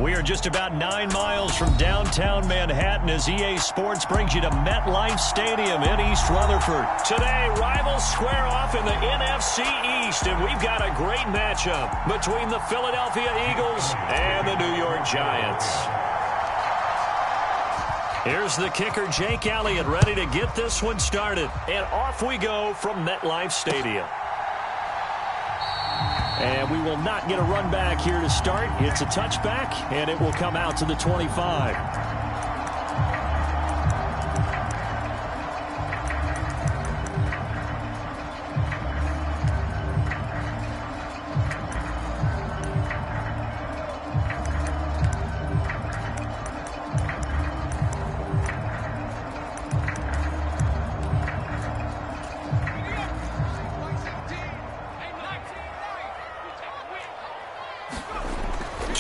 We are just about 9 miles from downtown Manhattan as EA Sports brings you to MetLife Stadium in East Rutherford. Today, rivals square off in the NFC East, and we've got a great matchup between the Philadelphia Eagles and the New York Giants. Here's the kicker, Jake Elliott, ready to get this one started. And off we go from MetLife Stadium. And we will not get a run back here to start. It's a touchback, and it will come out to the 25.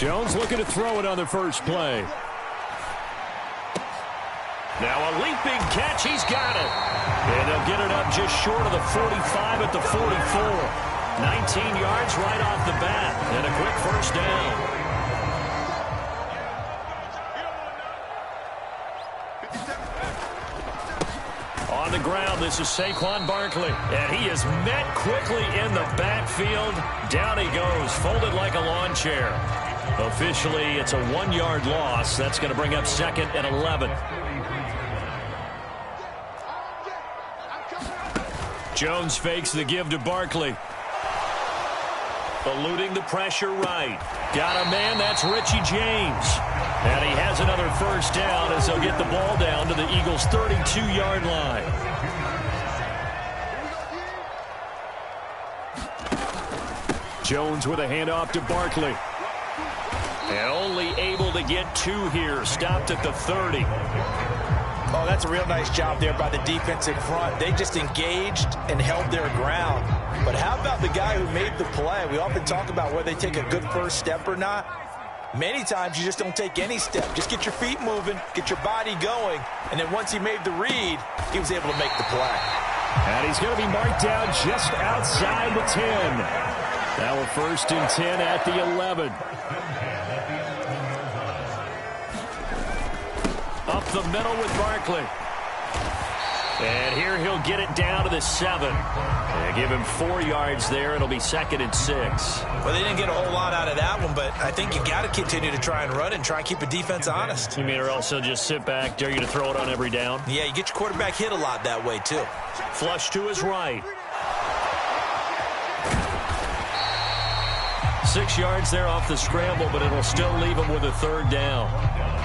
Jones looking to throw it on the first play. Now a leaping catch. He's got it. And they'll get it up just short of the 45 at the 44. 19 yards right off the bat. And a quick first down. On the ground, this is Saquon Barkley. And he is met quickly in the backfield. Down he goes, folded like a lawn chair. Officially, it's a 1-yard loss. That's going to bring up 2nd and 11. Jones fakes the give to Barkley. Eluding the pressure right. Got a man, that's Richie James. And he has another first down as they'll get the ball down to the Eagles' 32-yard line. Jones with a handoff to Barkley. And only able to get 2 here. Stopped at the 30. Oh, that's a real nice job there by the defensive front. They just engaged and held their ground. But how about the guy who made the play? We often talk about whether they take a good first step or not. Many times you just don't take any step. Just get your feet moving, get your body going. And then once he made the read, he was able to make the play. And he's going to be marked down just outside the 10. Now a 1st and 10 at the 11. Up the middle with Barkley. And here he'll get it down to the 7. And give him 4 yards there. It'll be 2nd and 6. Well, they didn't get a whole lot out of that one, but I think you got to continue to try and run and try and keep the defense honest. You mean or also just sit back, dare you to throw it on every down? Yeah, you get your quarterback hit a lot that way, too. Flush to his right. 6 yards there off the scramble, but it'll still leave him with a 3rd down.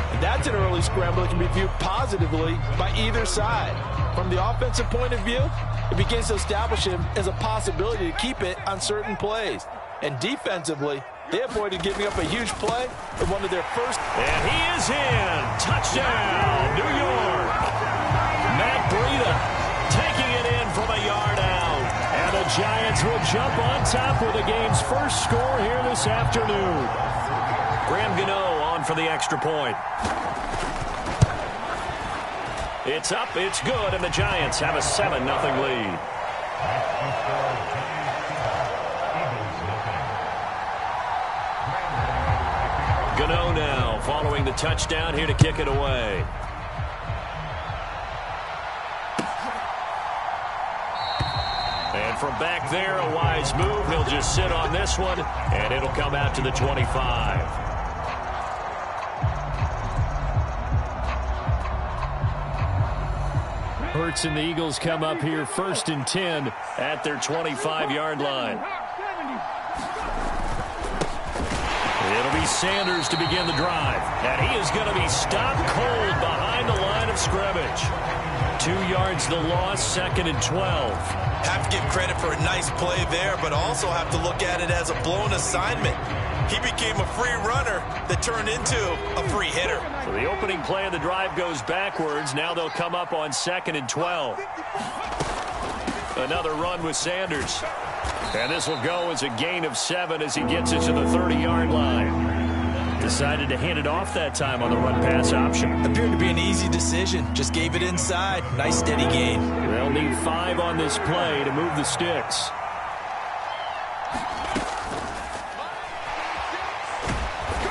And that's an early scramble that can be viewed positively by either side. From the offensive point of view, it begins to establish him as a possibility to keep it on certain plays. And defensively, they avoided giving up a huge play in one of their first. And he is in. Touchdown, New York. Matt Breida taking it in from a yard out. And the Giants will jump on top with the game's first score here this afternoon. Graham Gano on for the extra point. It's up, it's good, and the Giants have a 7-0 lead. Gano now following the touchdown here to kick it away. And from back there, a wise move. He'll just sit on this one, and it'll come out to the 25. Hurts and the Eagles come up here 1st and 10 at their 25-yard line. It'll be Sanders to begin the drive. And he is going to be stopped cold behind the line of scrimmage. 2 yards the loss, 2nd and 12. Have to give credit for a nice play there, but also have to look at it as a blown assignment. He became a free runner that turned into a free hitter. So the opening play of the drive goes backwards. Now they'll come up on 2nd and 12. Another run with Sanders. And this will go as a gain of 7 as he gets it to the 30-yard line. Decided to hand it off that time on the run-pass option. Appeared to be an easy decision. Just gave it inside. Nice steady gain. They'll need 5 on this play to move the sticks.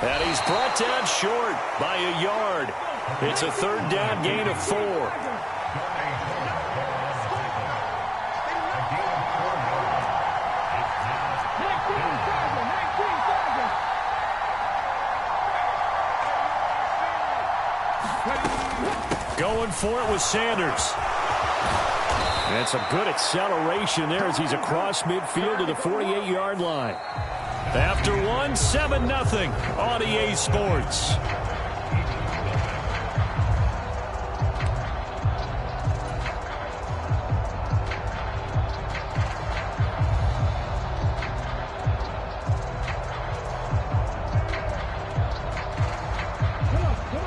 And he's brought down short by a yard. It's a third down gain of 4. Going for it with Sanders. And some good acceleration there as he's across midfield to the 48-yard line. After 7-0 on EA Sports.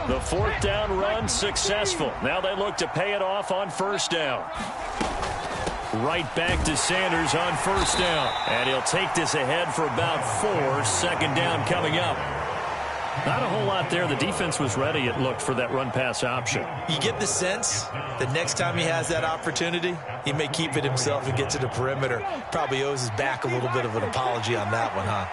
The fourth down run successful. Now they look to pay it off on first down. Right back to Sanders on first down. And he'll take this ahead for about 4. Second down coming up. Not a whole lot there. The defense was ready, it looked, for that run-pass option. You get the sense that next time he has that opportunity, he may keep it himself and get to the perimeter. Probably owes his back a little bit of an apology on that one, huh?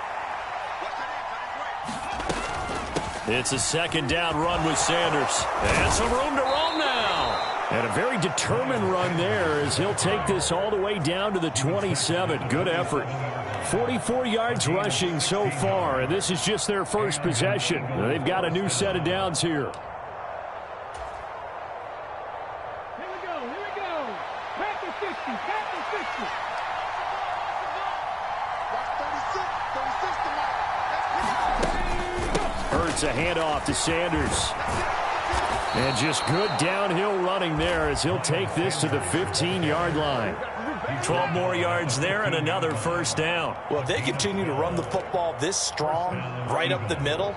It's a second down run with Sanders. And some room to roam now. And a very determined run there as he'll take this all the way down to the 27. Good effort. 44 yards rushing so far, and this is just their first possession. They've got a new set of downs here. Here we go. Back to 50, back to 50. Hurts a handoff to Sanders. And just good downhill running there as he'll take this to the 15-yard line. 12 more yards there and another first down. Well, if they continue to run the football this strong, right up the middle,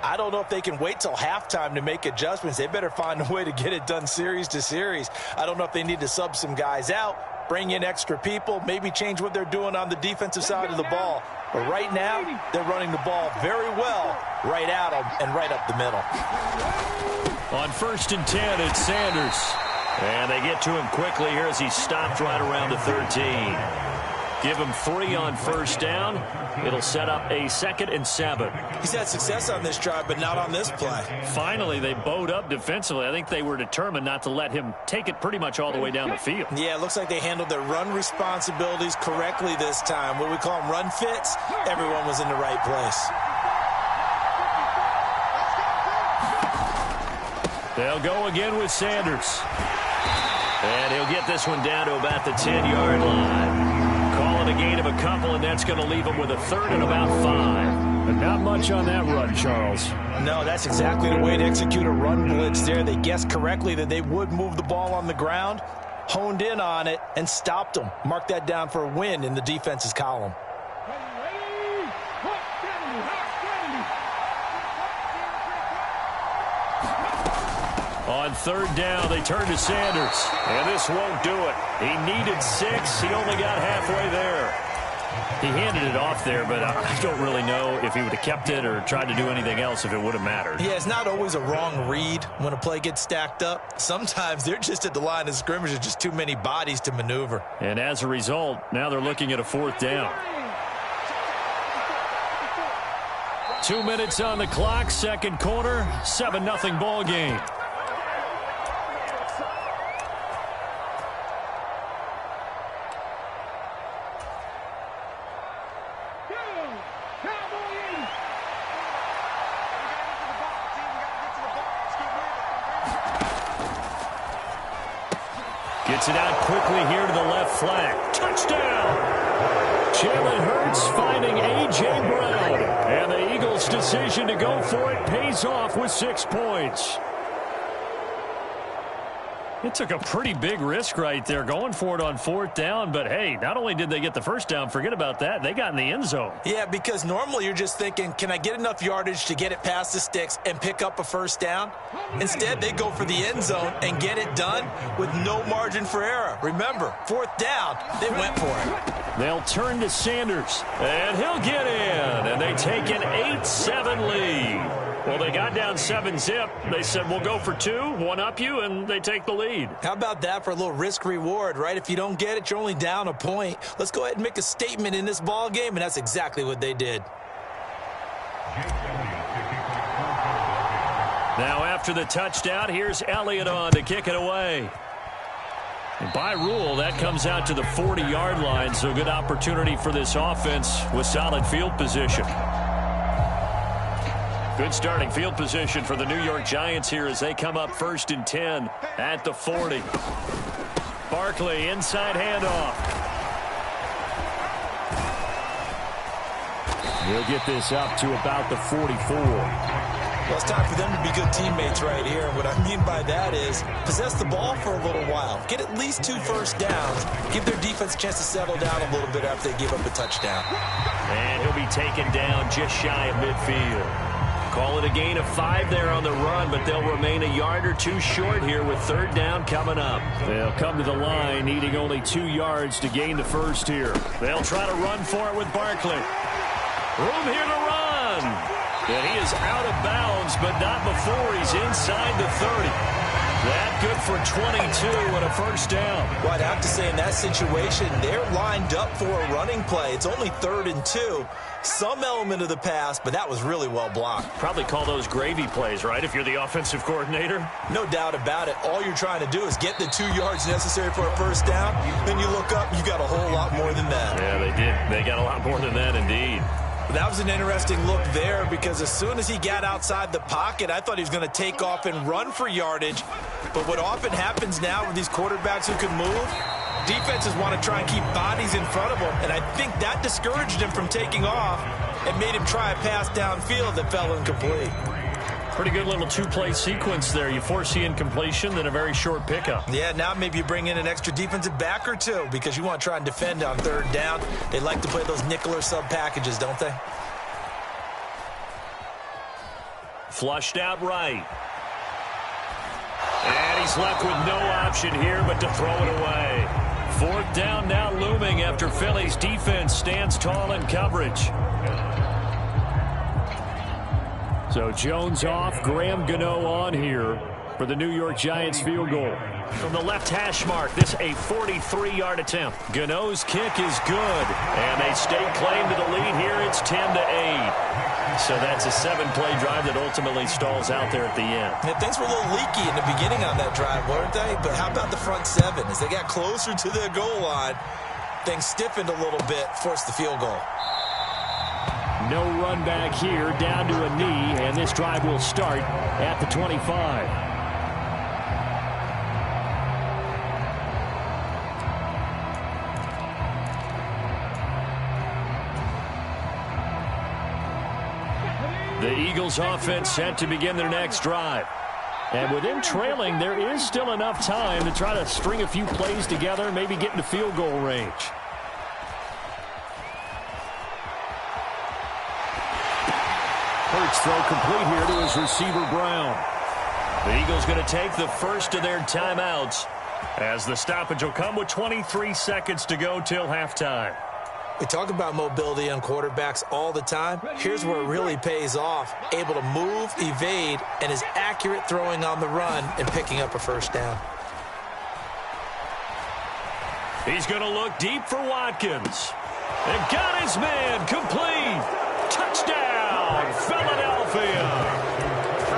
I don't know if they can wait till halftime to make adjustments. They better find a way to get it done series to series. I don't know if they need to sub some guys out, bring in extra people, maybe change what they're doing on the defensive side of the ball. But right now, they're running the ball very well right at them and right up the middle. On 1st and 10, it's Sanders. And they get to him quickly here as he stopped right around the 13. Give him 3 on first down. It'll set up a 2nd and 7. He's had success on this drive, but not on this play. Finally, they bowed up defensively. I think they were determined not to let him take it pretty much all the way down the field. Yeah, it looks like they handled their run responsibilities correctly this time. What we call them run fits, everyone was in the right place. They'll go again with Sanders. And he'll get this one down to about the 10-yard line. Call it a gain of a couple, and that's going to leave him with a 3rd and about 5. But not much on that run, Charles. No, that's exactly the way to execute a run blitz there. They guessed correctly that they would move the ball on the ground, honed in on it, and stopped them. Mark that down for a win in the defense's column. On 3rd down, they turn to Sanders. And this won't do it. He needed 6. He only got halfway there. He handed it off there, but I don't really know if he would have kept it or tried to do anything else if it would have mattered. Yeah, it's not always a wrong read when a play gets stacked up. Sometimes they're just at the line of scrimmage. There's just too many bodies to maneuver. And as a result, now they're looking at a 4th down. 2 minutes on the clock, second quarter, 7-0 ball game. Gets it out quickly here to the left flank. Touchdown! Jalen Hurts finding A.J. Brown. And the Eagles' decision to go for it pays off with 6 points. It took a pretty big risk right there going for it on 4th down. But, hey, not only did they get the first down, forget about that, they got in the end zone. Yeah, because normally you're just thinking, can I get enough yardage to get it past the sticks and pick up a first down? Instead, they go for the end zone and get it done with no margin for error. Remember, 4th down, they went for it. They'll turn to Sanders, and he'll get in. And they take an 8-7 lead. Well, they got down 7-zip. They said, we'll go for 2, one-up you, and they take the lead. How about that for a little risk-reward, right? If you don't get it, you're only down a point. Let's go ahead and make a statement in this ball game, and that's exactly what they did. Now after the touchdown, here's Elliott on to kick it away. And by rule, that comes out to the 40-yard line, so good opportunity for this offense with solid field position. Good starting field position for the New York Giants here as they come up 1st and 10 at the 40. Barkley, inside handoff. He'll get this up to about the 44. Well, it's time for them to be good teammates right here. And what I mean by that is possess the ball for a little while. Get at least 2 first downs. Give their defense a chance to settle down a little bit after they give up a touchdown. And he'll be taken down just shy of midfield. Call it a gain of 5 there on the run, but they'll remain a yard or 2 short here with 3rd down coming up. They'll come to the line needing only 2 yards to gain the first here. They'll try to run for it with Barkley. Room here to run. And he is out of bounds, but not before he's inside the 30. That good for 22 and a first down. Well, I'd have to say in that situation, they're lined up for a running play. It's only 3rd and 2. Some element of the pass, but that was really well blocked. Probably call those gravy plays, right, if you're the offensive coordinator? No doubt about it. All you're trying to do is get the 2 yards necessary for a first down. Then you look up, you got a whole lot more than that. Yeah, they did. They got a lot more than that, indeed. That was an interesting look there because as soon as he got outside the pocket, I thought he was going to take off and run for yardage. But what often happens now with these quarterbacks who can move, defenses want to try and keep bodies in front of them. And I think that discouraged him from taking off and made him try a pass downfield that fell incomplete. Pretty good little 2-play sequence there. You force the incompletion, then a very short pickup. Yeah, now maybe you bring in an extra defensive back or 2 because you want to try and defend on 3rd down. They like to play those nickel or sub packages, don't they? Flushed out right. And he's left with no option here but to throw it away. 4th down now looming after Philly's defense stands tall in coverage. So Jones off, Graham Gano on here for the New York Giants field goal. From the left hash mark, this a 43-yard attempt. Gano's kick is good, and they stake claim to the lead here. It's 10-8. So that's a 7-play drive that ultimately stalls out there at the end. Yeah, things were a little leaky in the beginning on that drive, weren't they? But how about the front 7? As they got closer to the goal line, things stiffened a little bit, forced the field goal. No run back here, down to a knee, and this drive will start at the 25. The Eagles offense set to begin their next drive. And with them trailing, there is still enough time to try to string a few plays together, maybe get into field goal range. Hurts throw complete here to his receiver, Brown. The Eagles going to take the first of their timeouts as the stoppage will come with 23 seconds to go till halftime. We talk about mobility on quarterbacks all the time. Here's where it really pays off. Able to move, evade, and is accurate throwing on the run and picking up a first down. He's going to look deep for Watkins. And got his man complete. Touchdown, Philadelphia.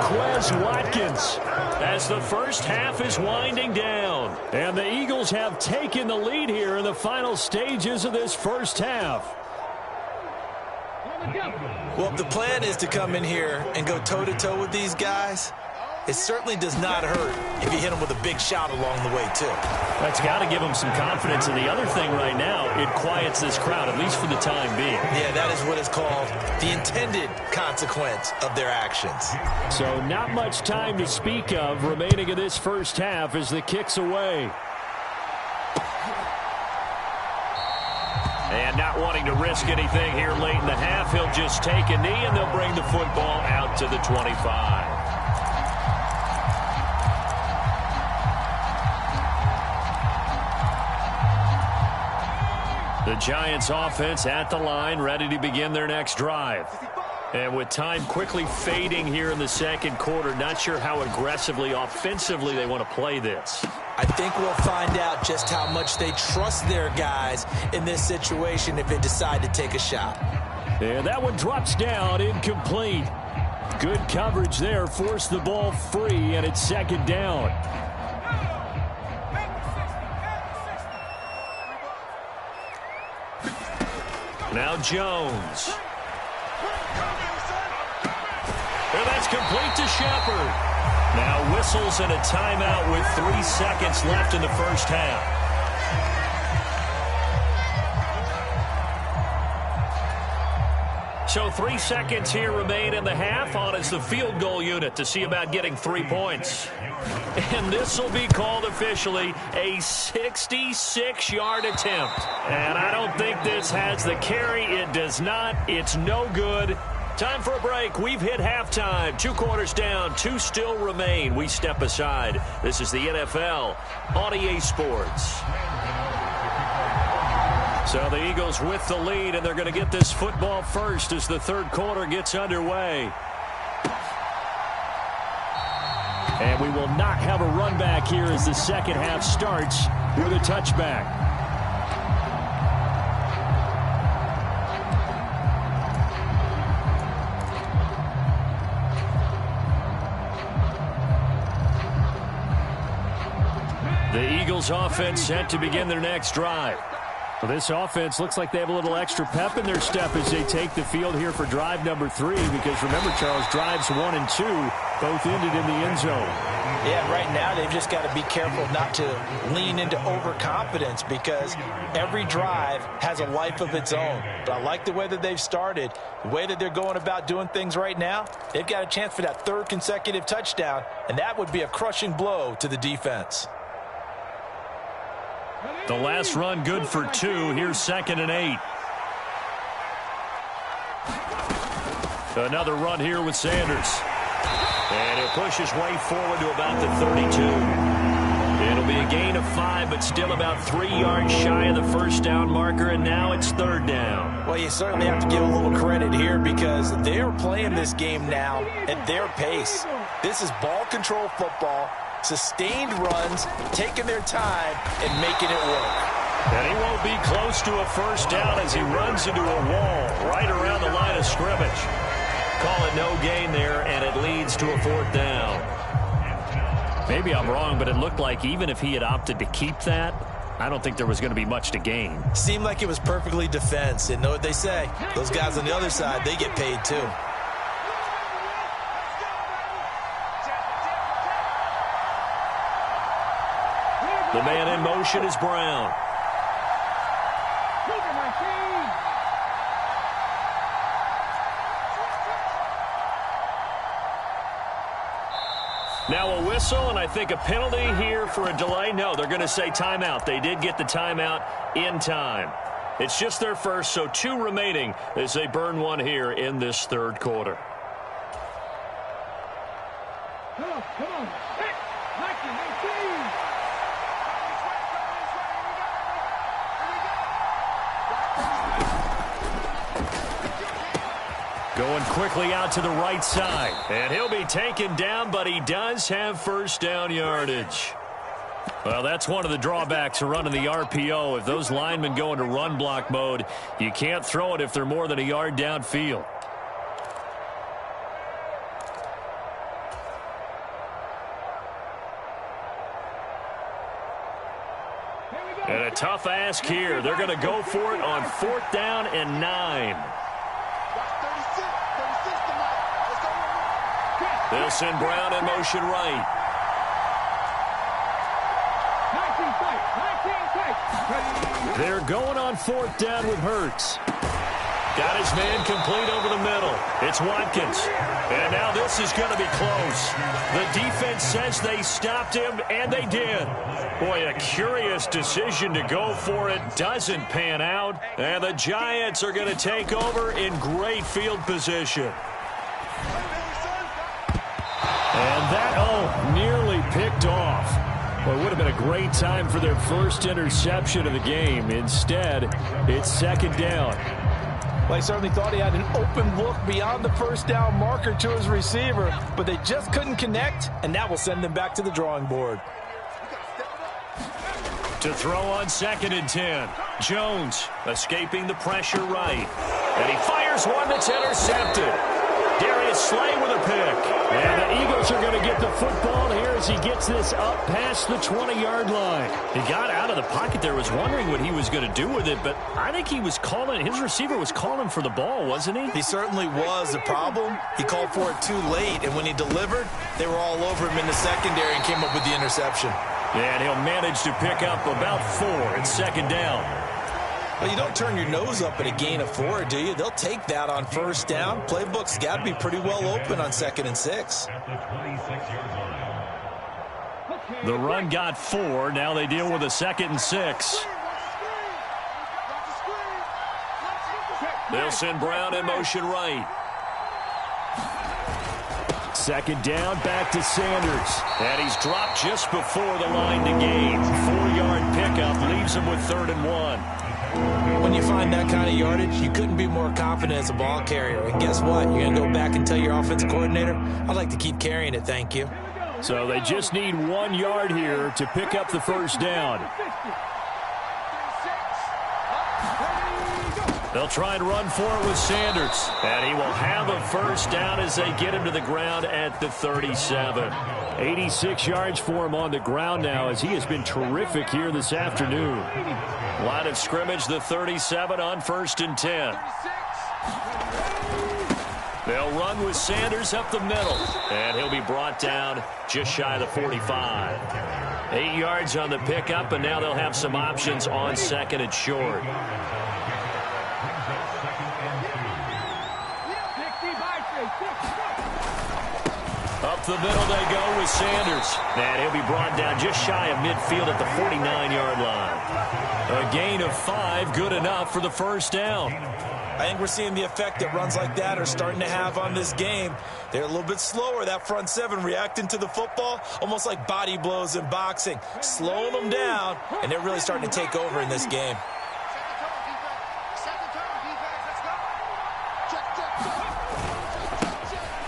Quez Watkins as the first half is winding down. And the Eagles have taken the lead here in the final stages of this first half. Well, if the plan is to come in here and go toe-to-toe with these guys, it certainly does not hurt if you hit them with a big shot along the way, too. That's got to give them some confidence. And the other thing right now, it quiets this crowd, at least for the time being. Yeah, that is what is called the intended consequence of their actions. So not much time to speak of remaining in this first half as the kick's away. And not wanting to risk anything here late in the half, he'll just take a knee and they'll bring the football out to the 25. The Giants offense at the line, ready to begin their next drive. And with time quickly fading here in the second quarter, not sure how aggressively, offensively they want to play this. I think we'll find out just how much they trust their guys in this situation if they decide to take a shot. And that one drops down, incomplete. Good coverage there. Forced the ball free, and it's second down. Now Jones. And that's complete to Shepard. Now whistles and a timeout with 3 seconds left in the first half. So 3 seconds here remain in the half. On is the field goal unit to see about getting 3 points. And this will be called officially a 66-yard attempt. And I don't think this has the carry. It does not. It's no good. Time for a break. We've hit halftime. 2 quarters down. 2 still remain. We step aside. This is the NFL on EA Sports. So the Eagles with the lead, and they're going to get this football first as the third quarter gets underway. And we will not have a run back here as the second half starts with a touchback. The Eagles offense set to begin their next drive. Well, this offense looks like they have a little extra pep in their step as they take the field here for drive number 3, because remember, Charles, drives 1 and 2 both ended in the end zone. Yeah, right now they've just got to be careful not to lean into overconfidence, because every drive has a life of its own. But I like the way that they've started, the way that they're going about doing things right now. They've got a chance for that 3rd consecutive touchdown, and that would be a crushing blow to the defense. The last run good for 2. Here's 2nd and 8. Another run here with Sanders. And he'll push his way forward to about the 32. It'll be a gain of 5, but still about 3 yards shy of the first down marker, and now it's 3rd down. Well, you certainly have to give a little credit here, because they're playing this game now at their pace. This is ball control football. Sustained runs, taking their time, and making it work. And he won't be close to a first down as he runs into a wall right around the line of scrimmage. Call it no gain there, and it leads to a 4th down. Maybe I'm wrong, but it looked like even if he had opted to keep that, I don't think there was going to be much to gain. Seemed like it was perfectly defense. And know what they say? Those guys on the other side, they get paid too. The man in motion is Brown. Now a whistle, and I think a penalty here for a delay. No, they're going to say timeout. They did get the timeout in time. It's just their first, so 2 remaining as they burn 1 here in this 3rd quarter. Come on. Hit. 19. Going quickly out to the right side. And he'll be taken down, but he does have first down yardage. Well, that's one of the drawbacks of running the RPO. If those linemen go into run block mode, you can't throw it if they're more than a yard downfield. And a tough ask here. They're going to go for it on 4th down and 9. They'll send Brown in motion right. 19 They're going on 4th down with Hurts. Got his man complete over the middle. It's Watkins. And now this is going to be close. The defense says they stopped him, and they did. Boy, a curious decision to go for it. Doesn't pan out. And the Giants are going to take over in great field position. And that, nearly picked off. Well, it would have been a great time for their first interception of the game. Instead, it's 2nd down. Well, he certainly thought he had an open look beyond the first down marker to his receiver, but they just couldn't connect, and that will send them back to the drawing board. To throw on 2nd and 10. Jones escaping the pressure right. And he fires one that's intercepted. Darius Darius Slay with a pick. And the Eagles are going to get the football here as he gets this up past the 20-yard line. He got out of the pocket there, was wondering what he was going to do with it, but I think he was calling, his receiver was calling for the ball, wasn't he? He certainly was. The problem, he called for it too late, and when he delivered, they were all over him in the secondary and came up with the interception. And he'll manage to pick up about 4 at second down. Well, you don't turn your nose up at a gain of 4, do you? They'll take that on first down. Playbook's got to be pretty well open on 2nd and 6. The run got 4. Now they deal with a 2nd and 6. They'll send Brown in motion right. 2nd down, back to Sanders. And he's dropped just before the line to gain. 4-yard pickup leaves him with 3rd and 1. When you find that kind of yardage, you couldn't be more confident as a ball carrier. And guess what? You're going to go back and tell your offensive coordinator, I'd like to keep carrying it, thank you. So they just need 1 yard here to pick up the first down. They'll try and run for it with Sanders. And he will have a first down as they get him to the ground at the 37. 86 yards for him on the ground now as he has been terrific here this afternoon. Line of scrimmage, the 37 on 1st and 10. They'll run with Sanders up the middle. And he'll be brought down just shy of the 45. 8 yards on the pickup, and now they'll have some options on 2nd and short. Up the middle they go with Sanders. And he'll be brought down just shy of midfield at the 49-yard line. A gain of 5, good enough for the first down. I think we're seeing the effect that runs like that are starting to have on this game. They're a little bit slower, that front 7 reacting to the football, almost like body blows in boxing, slowing them down, and they're really starting to take over in this game.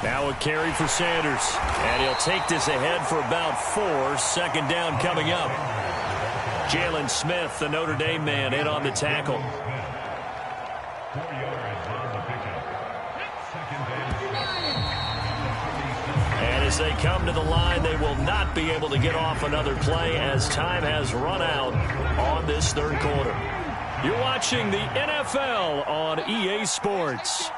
Now a carry for Sanders. And he'll take this ahead for about 4. 2nd down coming up. Jalen Smith, the Notre Dame man, in on the tackle. And as they come to the line, they will not be able to get off another play as time has run out on this 3rd quarter. You're watching the NFL on EA Sports.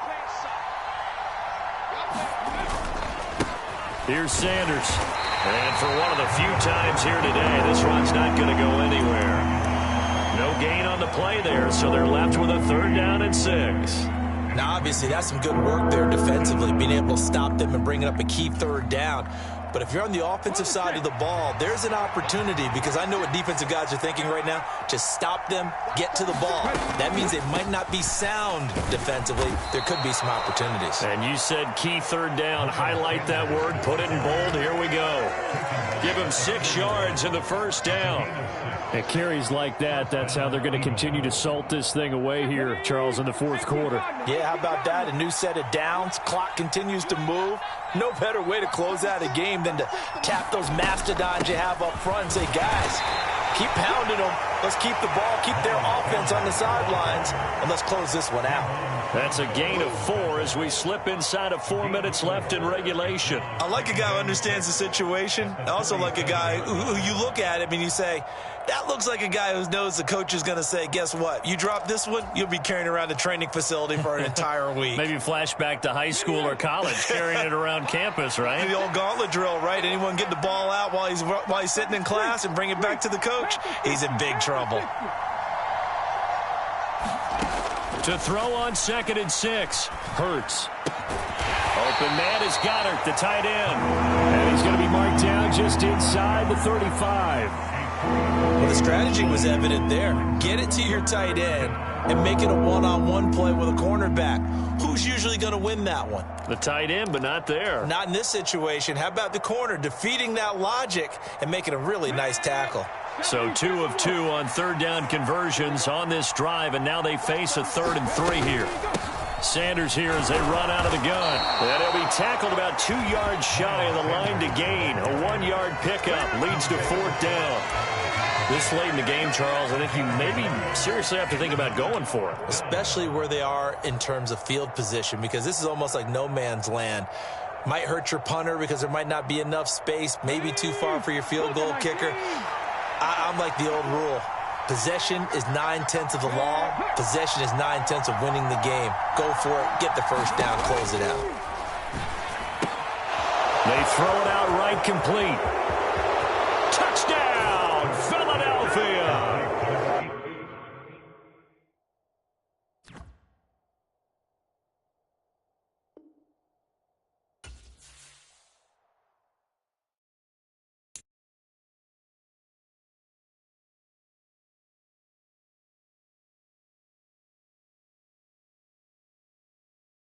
Here's Sanders. And for one of the few times here today, this run's not going to go anywhere. No gain on the play there, so they're left with a 3rd down and 6. Now, obviously, that's some good work there defensively, being able to stop them and bringing up a key 3rd down. But if you're on the offensive side of the ball, there's an opportunity, because I know what defensive guys are thinking right now. Just stop them, get to the ball. That means they might not be sound defensively. There could be some opportunities. And you said key 3rd down. Highlight that word. Put it in bold. Here we go. Give him 6 yards in the first down. And carries like that, that's how they're going to continue to salt this thing away here, Charles, in the 4th quarter. Yeah, how about that? A new set of downs. Clock continues to move. No better way to close out a game than to tap those mastodons you have up front and say, guys, keep pounding them. Let's keep the ball, keep their offense on the sidelines, and let's close this one out. That's a gain of 4 as we slip inside of 4 minutes left in regulation. I like a guy who understands the situation. I also like a guy who you look at him and you say, that looks like a guy who knows the coach is going to say, guess what? You drop this one, you'll be carrying around the training facility for an entire week. Maybe flashback to high school or college, carrying it around campus, right? The old gauntlet drill, right? Anyone get the ball out while he's sitting in class and bring it back to the coach? He's in big trouble. To throw on 2nd and 6. Hurts. Open man is Goddard, the tight end. And he's going to be marked down just inside the 35. Well, the strategy was evident there. Get it to your tight end and make it a one-on-one play with a cornerback. Who's usually going to win that one? The tight end, but not there. Not in this situation. How about the corner defeating that logic and making a really nice tackle? So 2 of 2 on 3rd down conversions on this drive, and now they face a 3rd and 3 here. Sanders here as they run out of the gun. And he'll be tackled about 2 yards shy of the line to gain. A 1-yard pickup leads to 4th down. This late in the game, Charles, I think you maybe seriously have to think about going for it. Especially where they are in terms of field position, because this is almost like no man's land. Might hurt your punter because there might not be enough space, maybe too far for your field goal kicker. I'm like the old rule. Possession is 9/10 of the law. Possession is 9/10 of winning the game. Go for it, get the first down, close it out. They throw it out right, complete. Touchdown,